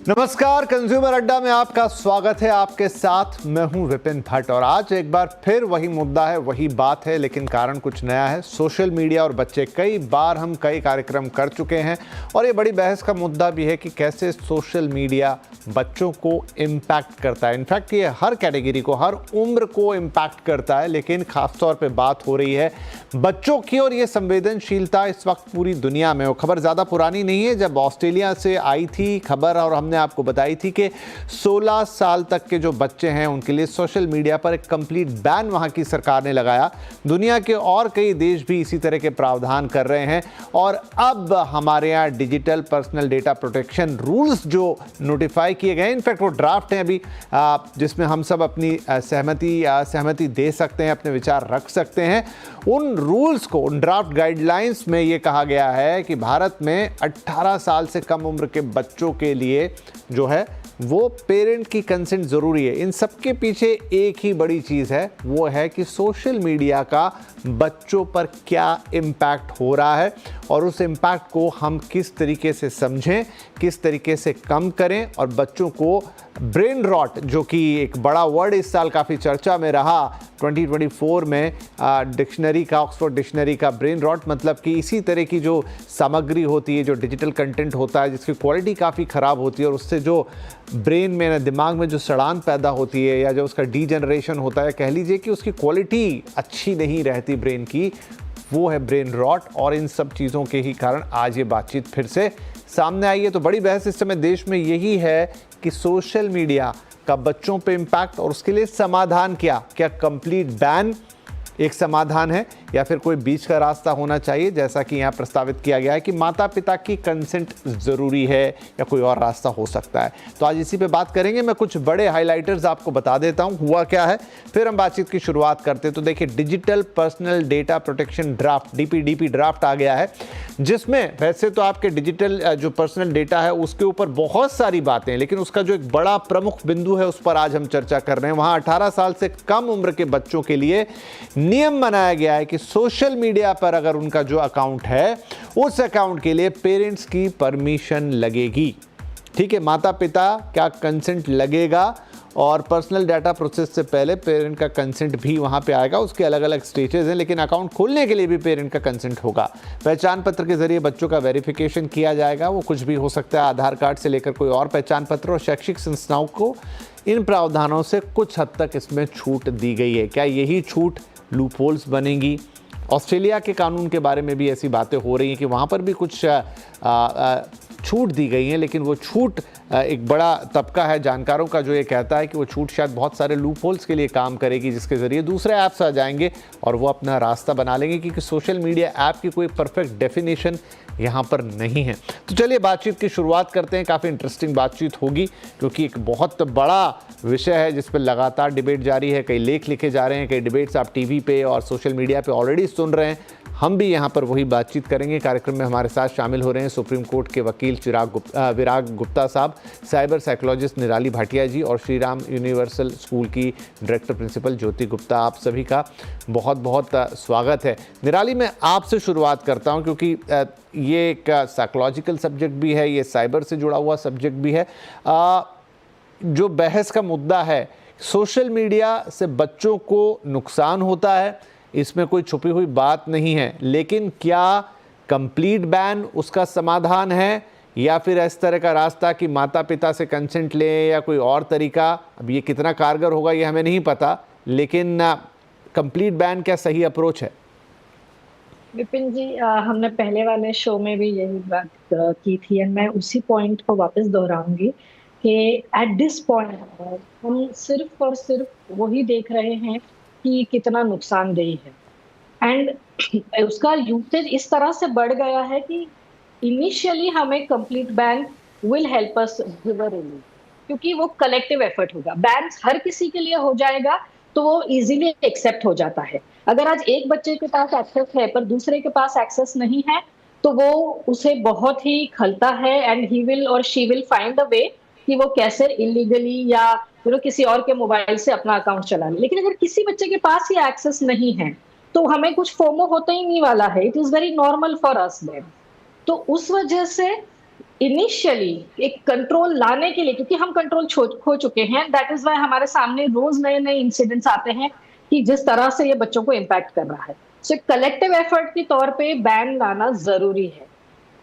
नमस्कार, कंज्यूमर अड्डा में आपका स्वागत है। आपके साथ मैं हूं विपिन भट्ट और आज एक बार फिर वही मुद्दा है, वही बात है, लेकिन कारण कुछ नया है। सोशल मीडिया और बच्चे। कई बार हम कई कार्यक्रम कर चुके हैं और ये बड़ी बहस का मुद्दा भी है कि कैसे सोशल मीडिया बच्चों को इम्पैक्ट करता है। इनफैक्ट ये हर कैटेगरी को, हर उम्र को इम्पैक्ट करता है, लेकिन खासतौर पर बात हो रही है बच्चों की। और ये संवेदनशीलता इस वक्त पूरी दुनिया में, वो खबर ज़्यादा पुरानी नहीं है, जब ऑस्ट्रेलिया से आई थी खबर और हमने आपको बताई थी कि 16 साल तक के जो बच्चे हैं उनके लिए सोशल मीडिया पर एक कंप्लीट बैन वहां की सरकार ने लगाया। दुनिया के और कई देश भी इसी तरह के प्रावधान कर रहे हैं और अब हमारे यहाँ digital personal data protection rules जो नोटिफाई किए गए, इनफैक्ट वो ड्राफ्ट हैं अभी, जिसमें हम सब अपनी सहमति दे सकते हैं, अपने विचार रख सकते हैं। उन रूल्स को, उन ड्राफ्ट गाइडलाइंस में ये कहा गया है कि भारत में 18 साल से कम उम्र के बच्चों के लिए जो है वो पेरेंट की कंसेंट ज़रूरी है। इन सब के पीछे एक ही बड़ी चीज़ है, वो है कि सोशल मीडिया का बच्चों पर क्या इम्पैक्ट हो रहा है और उस इम्पैक्ट को हम किस तरीके से समझें, किस तरीके से कम करें और बच्चों को ब्रेन रॉट, जो कि एक बड़ा वर्ड इस साल काफ़ी चर्चा में रहा 2024 में, डिक्शनरी का, ऑक्सफोर्ड डिक्शनरी का, ब्रेन रॉट मतलब कि इसी तरह की जो सामग्री होती है, जो डिजिटल कंटेंट होता है जिसकी क्वालिटी काफ़ी ख़राब होती है और उससे जो ब्रेन में, दिमाग में जो सड़ान पैदा होती है या जो उसका डीजनरेशन होता है, कह लीजिए कि उसकी क्वालिटी अच्छी नहीं रहती ब्रेन की, वो है ब्रेन रॉट। और इन सब चीज़ों के ही कारण आज ये बातचीत फिर से सामने आई है। तो बड़ी बहस इस समय देश में यही है कि सोशल मीडिया का बच्चों पे इम्पैक्ट और उसके लिए समाधान क्या कंप्लीट बैन एक समाधान है या फिर कोई बीच का रास्ता होना चाहिए, जैसा कि यहाँ प्रस्तावित किया गया है कि माता पिता की कंसेंट ज़रूरी है या कोई और रास्ता हो सकता है। तो आज इसी पे बात करेंगे। मैं कुछ बड़े हाइलाइटर्स आपको बता देता हूँ हुआ क्या है, फिर हम बातचीत की शुरुआत करते हैं। तो देखिए, digital personal data protection draft, DPDP draft आ गया है, जिसमें वैसे तो आपके डिजिटल जो पर्सनल डेटा है उसके ऊपर बहुत सारी बातें हैं, लेकिन उसका जो एक बड़ा प्रमुख बिंदु है उस पर आज हम चर्चा कर रहे हैं। वहाँ 18 साल से कम उम्र के बच्चों के लिए नियम बनाया गया है कि सोशल मीडिया पर अगर उनका जो अकाउंट है उस अकाउंट के लिए पेरेंट्स की परमिशन लगेगी। ठीक है, माता पिता क्या कंसेंट लगेगा और पर्सनल डाटा प्रोसेस से पहले पेरेंट का कंसेंट भी वहाँ पे आएगा। उसके अलग अलग स्टेजेस हैं, लेकिन अकाउंट खोलने के लिए भी पेरेंट का कंसेंट होगा। पहचान पत्र के जरिए बच्चों का वेरिफिकेशन किया जाएगा, वो कुछ भी हो सकता है, आधार कार्ड से लेकर कोई और पहचान पत्र। और शैक्षिक संस्थाओं को इन प्रावधानों से कुछ हद तक इसमें छूट दी गई है। क्या यही छूट लूपहोल्स बनेगी? ऑस्ट्रेलिया के कानून के बारे में भी ऐसी बातें हो रही हैं कि वहाँ पर भी कुछ छूट दी गई हैं, लेकिन वो छूट, एक बड़ा तबका है जानकारों का जो ये कहता है कि वो छूट शायद बहुत सारे लूपहोल्स के लिए काम करेगी, जिसके ज़रिए दूसरे ऐप्स आ जाएंगे और वो अपना रास्ता बना लेंगे, क्योंकि सोशल मीडिया ऐप की कोई परफेक्ट डेफिनेशन यहाँ पर नहीं है। तो चलिए बातचीत की शुरुआत करते हैं। काफ़ी इंटरेस्टिंग बातचीत होगी क्योंकि एक बहुत बड़ा विषय है जिस पर लगातार डिबेट जारी है। कई लेख लिखे जा रहे हैं, कई डिबेट्स आप टीवी पे और सोशल मीडिया पे ऑलरेडी सुन रहे हैं। हम भी यहाँ पर वही बातचीत करेंगे। कार्यक्रम में हमारे साथ शामिल हो रहे हैं सुप्रीम कोर्ट के वकील विराग गुप्ता साहब, साइबर साइकोलॉजिस्ट निराली भाटिया जी और श्री राम यूनिवर्सल स्कूल की डायरेक्टर प्रिंसिपल ज्योति गुप्ता। आप सभी का बहुत बहुत स्वागत है। निराली, मैं आपसे शुरुआत करता हूँ क्योंकि ये एक साइकोलॉजिकल सब्जेक्ट भी है, ये साइबर से जुड़ा हुआ सब्जेक्ट भी है। जो बहस का मुद्दा है, सोशल मीडिया से बच्चों को नुकसान होता है, इसमें कोई छुपी हुई बात नहीं है, लेकिन क्या कंप्लीट बैन उसका समाधान है या फिर इस तरह का रास्ता कि माता पिता से कंसेंट लें या कोई और तरीका? अब ये कितना कारगर होगा ये हमें नहीं पता, लेकिन कंप्लीट बैन क्या सही अप्रोच है? विपिन जी, हमने पहले वाले शो में भी यही बात की थी और मैं उसी पॉइंट को वापस दोहराऊंगी कि एट दिस पॉइंट हम सिर्फ और सिर्फ वही देख रहे हैं कि कितना नुकसानदेह है एंड उसका यूसेज इस तरह से बढ़ गया है कि इनिशियली हमें complete ban will help us give a relief, क्योंकि वो कलेक्टिव एफर्ट होगा। बैन हर किसी के लिए हो जाएगा तो वो इजीली एक्सेप्ट हो जाता है। अगर आज एक बच्चे के पास एक्सेस है पर दूसरे के पास एक्सेस नहीं है तो वो उसे बहुत ही खलता है एंड ही विल और शी विल फाइंड अ वे कि वो कैसे इलीगली या किसी और के मोबाइल से अपना अकाउंट चला ले। लेकिन अगर किसी बच्चे के पास ही एक्सेस नहीं है तो हमें कुछ फोमो होता ही नहीं वाला है। It is very normal for us then. तो उस वजह से इनिशियली एक कंट्रोल लाने के लिए, क्योंकि हम कंट्रोल खो चुके हैं, दैट इज वाई हमारे सामने रोज नए नए इंसिडेंट्स आते हैं कि जिस तरह से ये बच्चों को इम्पैक्ट कर रहा है। सो कलेक्टिव एफर्ट के तौर पे बैन लाना जरूरी है।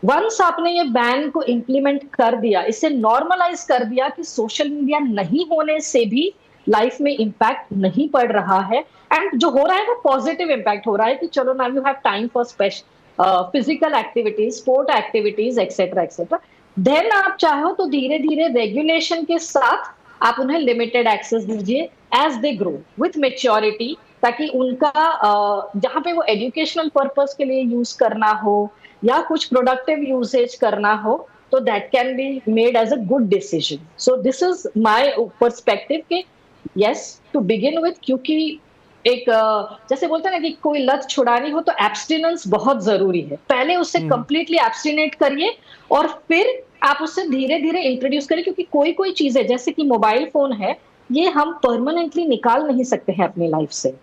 वंस आपने ये बैन को इंप्लीमेंट कर दिया, इसे नॉर्मलाइज कर दिया कि सोशल मीडिया नहीं होने से भी लाइफ में इम्पैक्ट नहीं पड़ रहा है, एंड जो हो रहा है वो पॉजिटिव इम्पैक्ट हो रहा है कि चलो now you have time for physical activities, sport activities, etcetera etcetera. Then आप चाहो तो धीरे धीरे रेगुलेशन के साथ आप उन्हें लिमिटेड एक्सेस दीजिए as they grow with maturity, ताकि उनका जहां पे वो एजुकेशनल पर्पस के लिए यूज करना हो या कुछ प्रोडक्टिव यूसेज करना हो, तो that can be made as a good decision. So this is my perspective के यस टू बिगिन विथ, क्योंकि एक जैसे बोलते हैं ना कि कोई लत छुड़ानी हो तो एब्स्टिनेंस बहुत जरूरी है। पहले उससे कंप्लीटली एब्स्टिनेट करिए और फिर आप उससे धीरे धीरे इंट्रोड्यूस करिए, क्योंकि कोई कोई चीज है जैसे कि मोबाइल फोन है, ये हम परमानेंटली निकाल नहीं सकते हैं अपनी लाइफ से।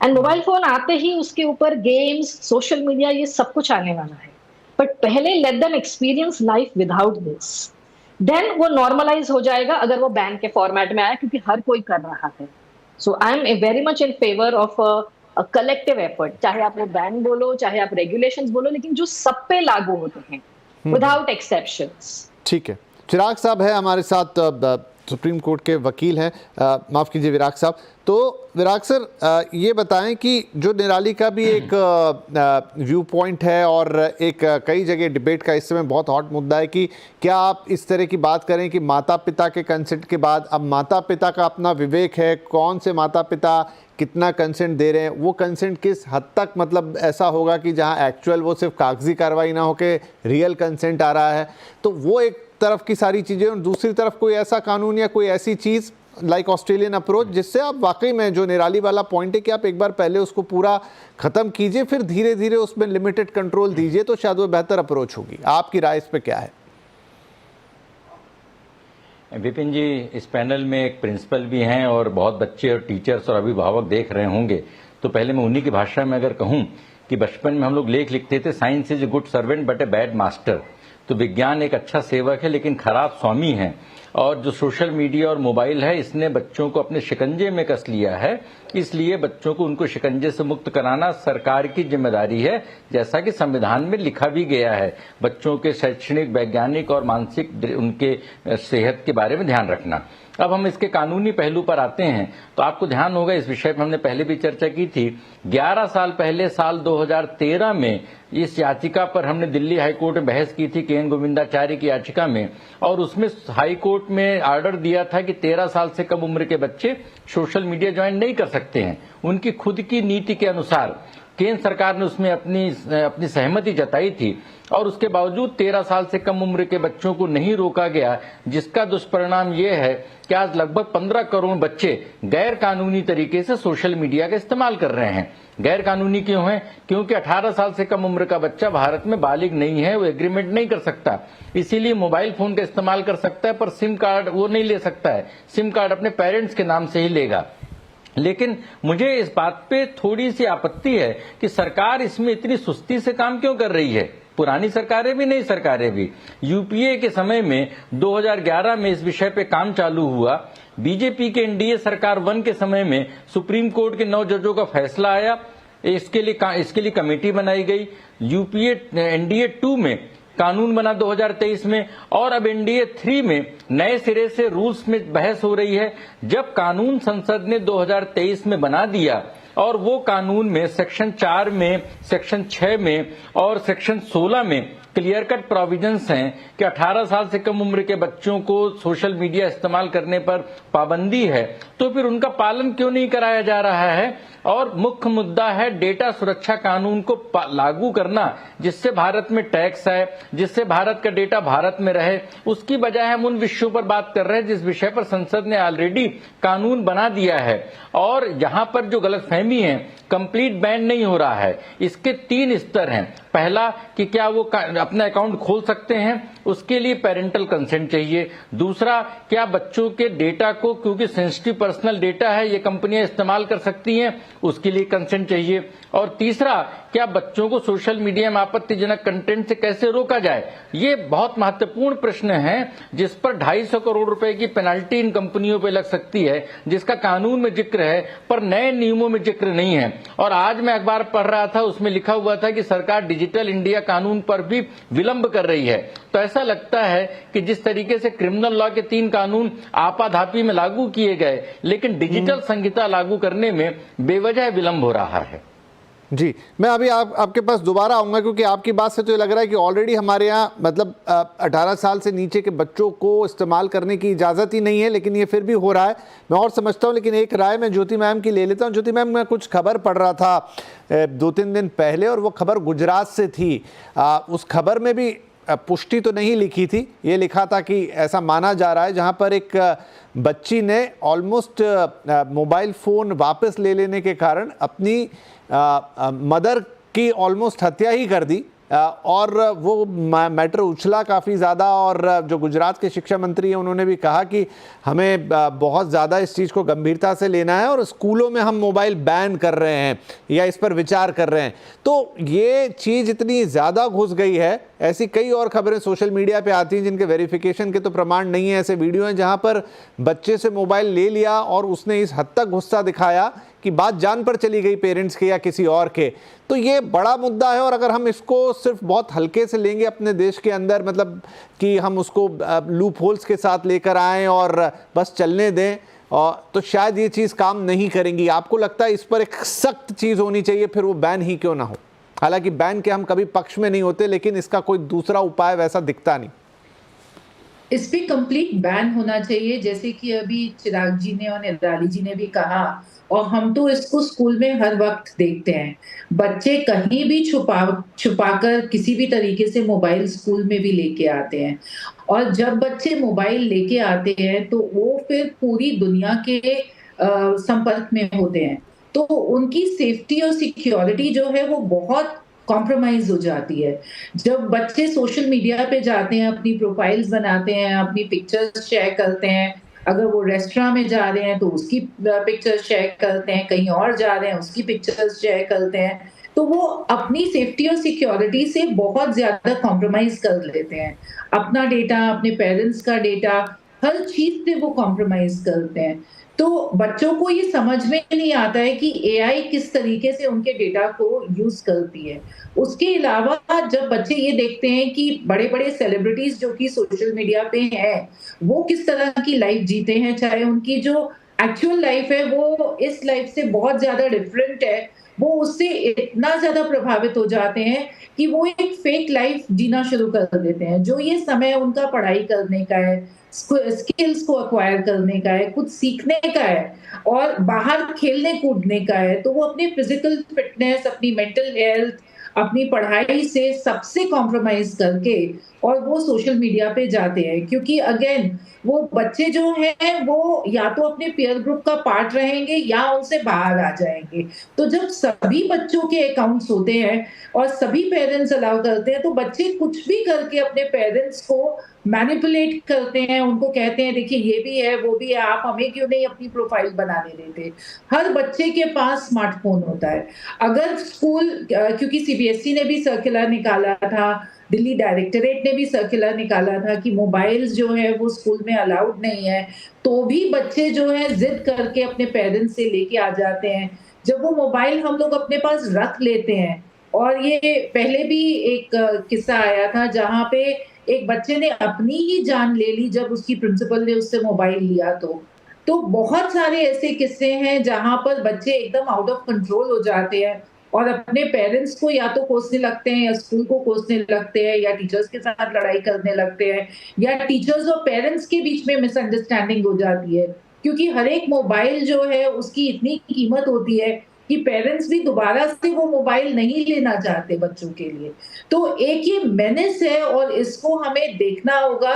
एंड मोबाइल फोन आते ही उसके ऊपर गेम्स, सोशल मीडिया, ये सब कुछ आने वाला है। बट पहले let them experience life without this, then वो नॉर्मलाइज हो जाएगा अगर वो बैन के फॉर्मेट में आया, क्योंकि हर कोई कर रहा है। So I am very much in favour of a collective effort, चाहे आप वो बैन बोलो चाहे आप रेगुलेशंस बोलो, लेकिन जो सब पे लागू होते हैं विदाउट एक्सेप्शंस। ठीक है, चिराग साहब है हमारे साथ, सुप्रीम कोर्ट के वकील हैं, माफ़ कीजिए विराग साहब। तो विराग सर, ये बताएं कि जो निराली का भी एक व्यू पॉइंट है और एक कई जगह डिबेट का इस समय बहुत हॉट मुद्दा है कि क्या आप इस तरह की बात करें कि माता पिता के कंसेंट के बाद अब माता पिता का अपना विवेक है, कौन से माता पिता कितना कंसेंट दे रहे हैं, वो कंसेंट किस हद तक मतलब ऐसा होगा कि जहां एक्चुअल वो सिर्फ कागजी कार्रवाई ना होके रियल कंसेंट आ रहा है, तो वो एक तरफ की सारी चीज़ें, और दूसरी तरफ कोई ऐसा कानून या कोई ऐसी चीज़ लाइक ऑस्ट्रेलियन अप्रोच जिससे आप वाकई में, जो निराली वाला पॉइंट है कि आप एक बार पहले उसको पूरा ख़त्म कीजिए फिर धीरे धीरे उसमें लिमिटेड कंट्रोल दीजिए, तो शायद वो बेहतर अप्रोच होगी। आपकी राय इस पे क्या है? विपिन जी, इस पैनल में एक प्रिंसिपल भी हैं और बहुत बच्चे और टीचर्स और अभिभावक देख रहे होंगे, तो पहले मैं उन्हीं की भाषा में अगर कहूं कि बचपन में हम लोग लेख लिखते थे, science is a good servant but a bad master. तो विज्ञान एक अच्छा सेवक है लेकिन खराब स्वामी है, और जो सोशल मीडिया और मोबाइल है इसने बच्चों को अपने शिकंजे में कस लिया है। इसलिए बच्चों को उनको शिकंजे से मुक्त कराना सरकार की जिम्मेदारी है, जैसा कि संविधान में लिखा भी गया है। बच्चों के शैक्षणिक, वैज्ञानिक और मानसिक उनके सेहत के बारे में ध्यान रखना। अब हम इसके कानूनी पहलू पर आते हैं, तो आपको ध्यान होगा इस विषय पर हमने पहले भी चर्चा की थी। 11 साल पहले साल 2013 में इस याचिका पर हमने दिल्ली हाईकोर्ट में बहस की थी, के.एन. गोविंदाचार्य की याचिका में, और उसमें हाईकोर्ट में ऑर्डर दिया था कि 13 साल से कम उम्र के बच्चे सोशल मीडिया ज्वाइन नहीं कर सकते हैं। उनकी खुद की नीति के अनुसार केंद्र सरकार ने उसमें अपनी सहमति जताई थी, और उसके बावजूद 13 साल से कम उम्र के बच्चों को नहीं रोका गया, जिसका दुष्परिणाम यह है कि आज लगभग 15 करोड़ बच्चे गैर कानूनी तरीके से सोशल मीडिया का इस्तेमाल कर रहे हैं। गैर कानूनी क्यों है? क्योंकि 18 साल से कम उम्र का बच्चा भारत में बालिग नहीं है, वो एग्रीमेंट नहीं कर सकता, इसीलिए मोबाइल फोन का इस्तेमाल कर सकता है, पर सिम कार्ड वो नहीं ले सकता है। सिम कार्ड अपने पेरेंट्स के नाम से ही लेगा। लेकिन मुझे इस बात पे थोड़ी सी आपत्ति है कि सरकार इसमें इतनी सुस्ती से काम क्यों कर रही है। पुरानी सरकारें भी, नई सरकारें भी, यूपीए के समय में 2011 में इस विषय पे काम चालू हुआ। बीजेपी के एनडीए सरकार 1 के समय में सुप्रीम कोर्ट के 9 जजों का फैसला आया, इसके लिए कमेटी बनाई गई। यूपीए एनडीए 2 में कानून बना 2023 में, और अब एनडीए 3 में नए सिरे से रूल्स में बहस हो रही है। जब कानून संसद ने 2023 में बना दिया, और वो कानून में सेक्शन 4 में, सेक्शन 6 में और सेक्शन 16 में क्लियर कट प्रोविजंस हैं कि 18 साल से कम उम्र के बच्चों को सोशल मीडिया इस्तेमाल करने पर पाबंदी है, तो फिर उनका पालन क्यों नहीं कराया जा रहा है? और मुख्य मुद्दा है डेटा सुरक्षा कानून को लागू करना, जिससे भारत में टैक्स है, जिससे भारत का डेटा भारत में रहे। उसकी बजाय हम उन विषयों पर बात कर रहे हैं जिस विषय पर संसद ने ऑलरेडी कानून बना दिया है, और यहां पर जो गलतफहमी है, कंप्लीट बैन नहीं हो रहा है। इसके 3 स्तर हैं। पहला कि क्या वो अपना अकाउंट खोल सकते हैं, उसके लिए पेरेंटल कंसेंट चाहिए। दूसरा, क्या बच्चों के डेटा को, क्योंकि सेंसिटिव पर्सनल डेटा है, ये कंपनियां इस्तेमाल कर सकती हैं, उसके लिए कंसेंट चाहिए। और तीसरा, क्या बच्चों को सोशल मीडिया में आपत्तिजनक कंटेंट से कैसे रोका जाए। ये बहुत महत्वपूर्ण प्रश्न है जिस पर 250 करोड़ रुपए की पेनल्टी इन कंपनियों पर लग सकती है, जिसका कानून में जिक्र है पर नए नियमों में जिक्र नहीं है। और आज मैं अखबार पढ़ रहा था, उसमें लिखा हुआ था कि सरकार डिजिटल इंडिया कानून पर भी विलंब कर रही है। तो ऐसा लगता है कि जिस तरीके से क्रिमिनल लॉ के 3 कानून आपाधापी में लागू किए गए, लेकिन डिजिटल संहिता लागू करने में बेवजह विलंब हो रहा है। जी, मैं अभी आपके पास दोबारा आऊंगा, क्योंकि आपकी बात से तो ये लग रहा है कि ऑलरेडी हमारे यहाँ मतलब 18 साल से नीचे के बच्चों को इस्तेमाल करने की इजाज़त ही नहीं है, लेकिन ये फिर भी हो रहा है। मैं और समझता हूँ, लेकिन एक राय मैं ज्योति मैम की ले लेता हूँ। ज्योति मैम, मैं कुछ खबर पढ़ रहा था 2-3 दिन पहले, और वो खबर गुजरात से थी। उस खबर में भी पुष्टि तो नहीं लिखी थी, ये लिखा था कि ऐसा माना जा रहा है, जहाँ पर एक बच्ची ने ऑलमोस्ट मोबाइल फ़ोन वापस ले लेने के कारण अपनी मदर की ऑलमोस्ट हत्या ही कर दी। और वो मैटर उछला काफ़ी ज़्यादा, और जो गुजरात के शिक्षा मंत्री हैं उन्होंने भी कहा कि हमें बहुत ज़्यादा इस चीज़ को गंभीरता से लेना है और स्कूलों में हम मोबाइल बैन कर रहे हैं या इस पर विचार कर रहे हैं। तो ये चीज़ इतनी ज़्यादा घुस गई है, ऐसी कई और खबरें सोशल मीडिया पे आती हैं जिनके वेरिफिकेशन के तो प्रमाण नहीं है। ऐसे वीडियो हैं जहाँ पर बच्चे से मोबाइल ले लिया और उसने इस हद तक गुस्सा दिखाया कि बात जान पर चली गई पेरेंट्स के या किसी और के। तो ये बड़ा मुद्दा है, और अगर हम इसको सिर्फ बहुत हल्के से लेंगे अपने देश के अंदर, मतलब कि हम उसको लूप होल्स के साथ लेकर आएँ और बस चलने दें, और तो शायद ये चीज़ काम नहीं करेंगी। आपको लगता है इस पर एक सख्त चीज़ होनी चाहिए, फिर वो बैन ही क्यों ना हो? हालांकि बैन के हम कभी पक्ष में नहीं होते, लेकिन इसका कोई दूसरा उपाय वैसा दिखता नहीं। इस पे कंप्लीट बैन होना चाहिए, जैसे कि अभी चिराग जी ने और निराली जी ने भी कहा, और हम तो इसको स्कूल में हर वक्त देखते हैं। बच्चे कहीं भी छुपाकर किसी भी तरीके से मोबाइल स्कूल में भी लेके आते हैं, और जब बच्चे मोबाइल लेके आते हैं तो वो फिर पूरी दुनिया के संपर्क में होते हैं, तो उनकी सेफ्टी और सिक्योरिटी जो है वो बहुत कॉम्प्रोमाइज हो जाती है। जब बच्चे सोशल मीडिया पे जाते हैं, अपनी प्रोफाइल्स बनाते हैं, अपनी पिक्चर्स शेयर करते हैं, अगर वो रेस्टोरेंट में जा रहे हैं तो उसकी पिक्चर्स शेयर करते हैं, कहीं और जा रहे हैं उसकी पिक्चर्स शेयर करते हैं, तो वो अपनी सेफ्टी और सिक्योरिटी से बहुत ज्यादा कॉम्प्रोमाइज कर लेते हैं। अपना डेटा, अपने पेरेंट्स का डेटा, हर चीज से वो कॉम्प्रोमाइज करते हैं। तो बच्चों को ये समझ में नहीं आता है कि एआई किस तरीके से उनके डेटा को यूज करती है। उसके अलावा जब बच्चे ये देखते हैं कि बड़े-बड़े सेलिब्रिटीज जो कि सोशल मीडिया पे हैं, वो किस तरह की लाइफ जीते हैं, चाहे उनकी जो एक्चुअल लाइफ है वो इस लाइफ से बहुत ज्यादा डिफरेंट है, वो उससे इतना ज्यादा प्रभावित हो जाते हैं कि वो एक फेक लाइफ जीना शुरू कर देते हैं। जो ये समय उनका पढ़ाई करने का है, स्किल्स को एक्वायर करने का है, कुछ सीखने का है और बाहर खेलने कूदने का है, तो वो अपने फिजिकल फिटनेस, अपनी मेंटल हेल्थ, अपनी पढ़ाई से सबसे कॉम्प्रोमाइज करके और वो सोशल मीडिया पे जाते हैं। क्योंकि अगेन वो बच्चे जो हैं वो या तो अपने पीयर ग्रुप का पार्ट रहेंगे या उनसे बाहर आ जाएंगे। तो जब सभी बच्चों के अकाउंट्स होते हैं और सभी पेरेंट्स अलाउ करते हैं, तो बच्चे कुछ भी करके अपने पेरेंट्स को मैनिपुलेट करते हैं, उनको कहते हैं देखिए ये भी है, वो भी है, आप हमें क्यों नहीं अपनी प्रोफाइल बनाने देते। हर बच्चे के पास स्मार्टफोन होता है। अगर स्कूल, क्योंकि सीबीएसई ने भी सर्कुलर निकाला था, दिल्ली डायरेक्टरेट ने भी सर्कुलर निकाला था कि मोबाइल्स जो है वो स्कूल में अलाउड नहीं है, तो भी बच्चे जो है जिद करके अपने पेरेंट्स से लेके आ जाते हैं। जब वो मोबाइल हम लोग अपने पास रख लेते हैं, और ये पहले भी एक किस्सा आया था जहाँ पे एक बच्चे ने अपनी ही जान ले ली जब उसकी प्रिंसिपल ने उससे मोबाइल लिया। तो बहुत सारे ऐसे किस्से हैं जहाँ पर बच्चे एकदम आउट ऑफ कंट्रोल हो जाते हैं और अपने पेरेंट्स को या तो कोसने लगते हैं या स्कूल को कोसने लगते हैं या टीचर्स के साथ लड़ाई करने लगते हैं या टीचर्स और पेरेंट्स के बीच में मिसअंडरस्टैंडिंग हो जाती है, क्योंकि हर एक मोबाइल जो है उसकी इतनी कीमत होती है कि पेरेंट्स भी दोबारा से वो मोबाइल नहीं लेना चाहते बच्चों के लिए। तो एक ये मेनेस है और इसको हमें देखना होगा,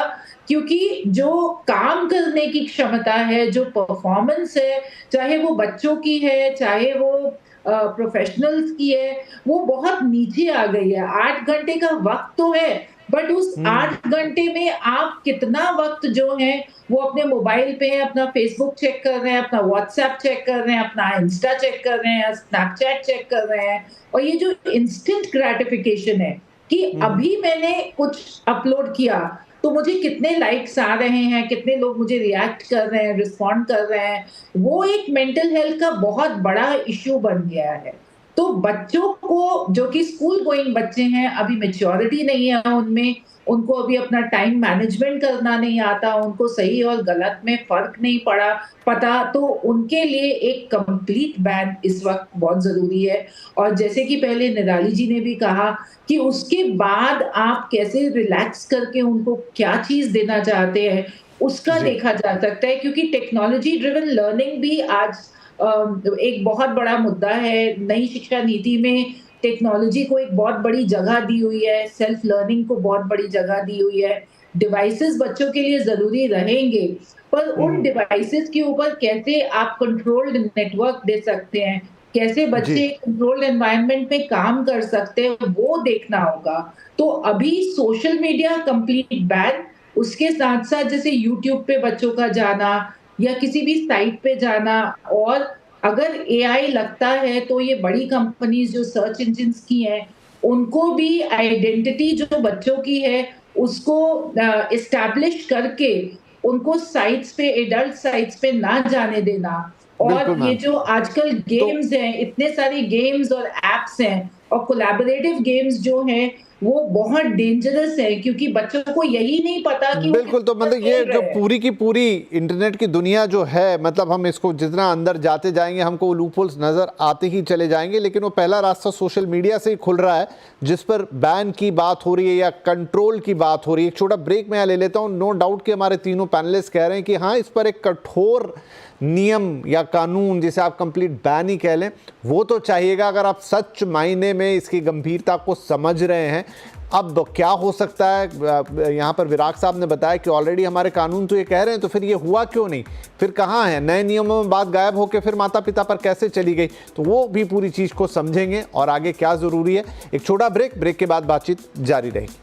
क्योंकि जो काम करने की क्षमता है, जो परफॉर्मेंस है, चाहे वो बच्चों की है, चाहे वो प्रोफेशनल्स की है, वो बहुत नीचे आ गई है। 8 घंटे का वक्त तो है, बट उस 8 घंटे में आप कितना वक्त जो है वो अपने मोबाइल पे है, अपना फेसबुक चेक कर रहे हैं, अपना व्हाट्सएप चेक कर रहे हैं, अपना इंस्टा चेक कर रहे हैं, स्नैपचैट चेक कर रहे हैं। और ये जो इंस्टेंट ग्रेटिफिकेशन है कि अभी मैंने कुछ अपलोड किया तो मुझे कितने लाइक्स आ रहे हैं, कितने लोग मुझे रिएक्ट कर रहे हैं, रिस्पॉन्ड कर रहे हैं, वो एक मेंटल हेल्थ का बहुत बड़ा इश्यू बन गया है। तो बच्चों को जो कि स्कूल गोइंग बच्चे हैं, अभी मैच्योरिटी नहीं है उनमें, उनको अभी अपना टाइम मैनेजमेंट करना नहीं आता, उनको सही और गलत में फ़र्क नहीं पता, तो उनके लिए एक कंप्लीट बैन इस वक़्त बहुत ज़रूरी है। और जैसे कि पहले निराली जी ने भी कहा कि उसके बाद आप कैसे रिलैक्स करके उनको क्या चीज़ देना चाहते हैं, उसका जी। देखा जा सकता है, क्योंकि टेक्नोलॉजी ड्रिवन लर्निंग भी आज एक बहुत बड़ा मुद्दा है। नई शिक्षा नीति में टेक्नोलॉजी को एक बहुत बड़ी जगह दी हुई है, सेल्फ लर्निंग को बहुत बड़ी जगह दी हुई है। डिवाइसेस बच्चों के लिए ज़रूरी रहेंगे, पर उन डिवाइसेस के ऊपर कैसे आप कंट्रोल्ड नेटवर्क दे सकते हैं, कैसे जी। बच्चे कंट्रोल्ड एनवायरनमेंट में काम कर सकते हैं, वो देखना होगा। तो अभी सोशल मीडिया कंप्लीट बैन, उसके साथ-साथ जैसे यूट्यूब पे बच्चों का जाना या किसी भी साइट पे जाना, और अगर एआई लगता है तो ये बड़ी कंपनीज़ जो सर्च इंजिन्स की हैं, उनको भी आइडेंटिटी जो बच्चों की है उसको एस्टैब्लिश करके उनको साइट्स पे, एडल्ट साइट्स पे ना जाने देना। बिल्कुल और ये मैम। जो आजकल तो गेम्स हैं, इतने सारे गेम्स और ऐप्स हैं और कोलैबोरेटिव गेम्स जो हैं, वो बहुत डेंजरस है, क्योंकि बच्चों को यही नहीं पता कि वो बिल्कुल, तो किसके साथ मतलब ये खेल जो रहे हैं। पूरी की पूरी इंटरनेट की दुनिया जो है, मतलब हम इसको जितना अंदर जाते जाएंगे हमको लूपहोल्स नज़र आते ही चले जाएंगे, लेकिन वो पहला रास्ता सोशल मीडिया से ही खुल रहा है जिस पर बैन की बात हो रही है या कंट्रोल की बात हो रही है। एक छोटा ब्रेक मैं यहाँ ले लेता हूँ। नो डाउट कि हमारे तीनों पैनलिस्ट कह रहे हैं कि हाँ, इस पर एक कठोर नियम या कानून, जिसे आप कंप्लीट बैन ही कह लें, वो तो चाहिएगा अगर आप सच मायने में इसकी गंभीरता को समझ रहे हैं। अब क्या हो सकता है, यहाँ पर विराग साहब ने बताया कि ऑलरेडी हमारे कानून तो ये कह रहे हैं, तो फिर ये हुआ क्यों नहीं, फिर कहाँ है नए नियमों में बात गायब होकर फिर माता पिता पर कैसे चली गई, तो वो भी पूरी चीज़ को समझेंगे और आगे क्या ज़रूरी है। एक छोटा ब्रेक के बाद बातचीत जारी रहेगी।